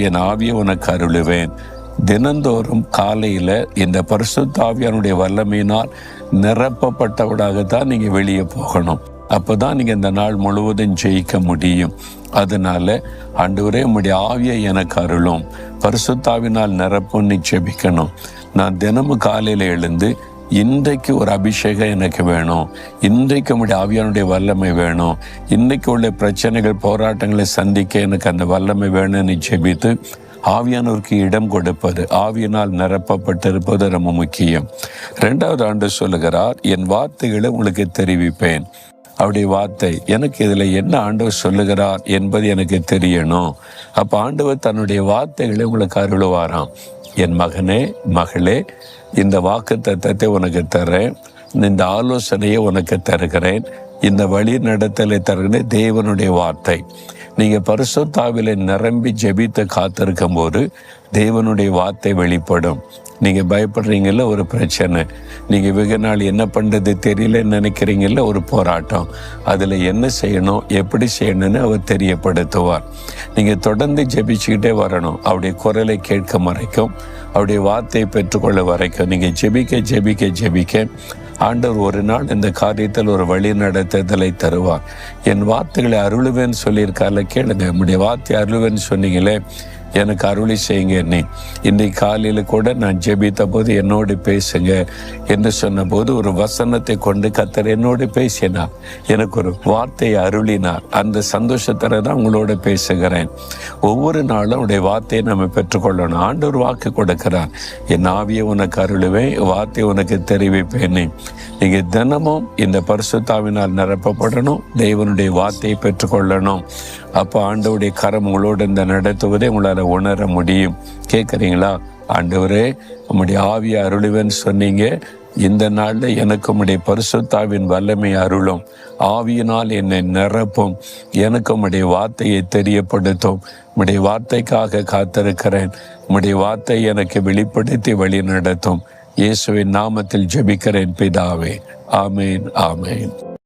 என் ஆவியை உனக்கு அருளுவேன். தினந்தோறும் காலையில இந்த பரிசுத்த ஆவியானுடைய வல்லமையினால் நிரப்பப்பட்டவடாகத்தான் நீங்க வெளியே போகணும். அப்பதான் நீங்க இந்த நாள் முழுவதும் ஜெயிக்க முடியும். அதனால ஆண்டவரே உம்முடைய ஆவியை எனக்கு அருளும், பரிசுத்தாவினால் நிரப்பும் ஜெபிக்கணும். நான் தினமும் காலையில எழுந்து இன்றைக்கு ஒரு அபிஷேகம் எனக்கு வேணும், இன்றைக்கு உம்முடைய ஆவியானுடைய வல்லமை வேணும், இன்றைக்கு உள்ள பிரச்சனைகள் போராட்டங்களை சந்திக்க எனக்கு அந்த வல்லமை வேணும்னு ஜெபித்து ஆவியானவருக்கு இடம் கொடுப்பது, ஆவியினால் நிரப்பப்பட்டிருப்பது ரொம்ப முக்கியம். 2வது ஆண்டு சொல்லுகிறார், என் வார்த்தைகளை உங்களுக்கு தெரிவிப்பேன். அவருடைய வார்த்தை எனக்கு இதில் என்ன ஆண்டவர் சொல்லுகிறார் என்பது எனக்கு தெரியணும். அப்போ ஆண்டவர் தன்னுடைய வார்த்தைகளை உங்களுக்கு அருளுவாராம். என் மகனே மகளே, இந்த வாக்கு தத்தத்தை உனக்கு தர்றேன், இந்த ஆலோசனையை உனக்கு தருகிறேன், இந்த வழி நடத்தலை தருகிறேன். தேவனுடைய வார்த்தை. நீங்க பரிசுத்தாவில நிரம்பி ஜெபித்து காத்திருக்கும் போது தேவனுடைய வார்த்தை வெளிப்படும். நீங்க பயப்படுறீங்கல்ல ஒரு பிரச்சனை, நீங்க வெகு நாள் என்ன பண்றது தெரியலன்னு நினைக்கிறீங்கல்ல ஒரு போராட்டம், அதுல என்ன செய்யணும் எப்படி செய்யணும்னு அவர் தெரியப்படுத்துவார். நீங்க தொடர்ந்து ஜெபிச்சுக்கிட்டே வரணும். அவருடைய குரலை கேட்க வரைக்கும், அவருடைய வார்த்தையை பெற்றுக்கொள்ள வரைக்கும் நீங்க ஜெபிக்க ஜெபிக்க ஜெபிக்க ஆண்டவர் ஒரு நாள் இந்த காரியத்தில் ஒரு வழி நடத்துதலை தருவார். என் வார்த்தைகளை அருளுவேன்னு சொல்லியிருக்கால, கேளுங்க. நம்முடைய வார்த்தை அருளுவேன்னு சொன்னீங்களே, எனக்கு அருளி செய்யுங்க. நீ இன்றைக்கு காலையில் கூட நான் ஜெபித்த போது என்னோடு பேசுங்க என்று சொன்ன போது ஒரு வசனத்தை கொண்டு கர்த்தர் என்னோடு பேசினார், எனக்கு ஒரு வார்த்தையை அருளினார். அந்த சந்தோஷத்தில் தான் உங்களோட பேசுகிறேன். ஒவ்வொரு நாளும் உடைய வார்த்தையை நம்ம பெற்றுக்கொள்ளணும். ஆண்டவர் வாக்கு கொடுக்கிறார், என் ஆவியை உனக்கு அருளுவேன், வார்த்தையை உனக்கு தெரிவிப்பேன். நீங்க தினமும் இந்த பரிசுத்தாவினால் நிரப்பப்படணும், தேவனுடைய வார்த்தையை பெற்றுக்கொள்ளணும். அப்போ ஆண்டவருடைய கரம் உங்களோடு இந்த நடத்துவதை உங்களால் உணர முடியும். கேட்குறீங்களா? ஆண்டவரே உம்முடைய ஆவியை அருளுவேன்னு சொன்னீங்க, இந்த நாளில் எனக்கு உம்முடைய பரிசுத்தாவின் வல்லமை அருளும், ஆவியினால் என்னை நிரப்பும், எனக்கு உம்முடைய வார்த்தையை தெரியப்படுத்தும். உம்முடைய வார்த்தைக்காக காத்திருக்கிறேன். உம்முடைய வார்த்தை எனக்கு வெளிப்படுத்தி வழி நடத்தும். இயேசுவின் நாமத்தில் ஜெபிக்கிறேன் பிதாவே. ஆமேன், ஆமேன்.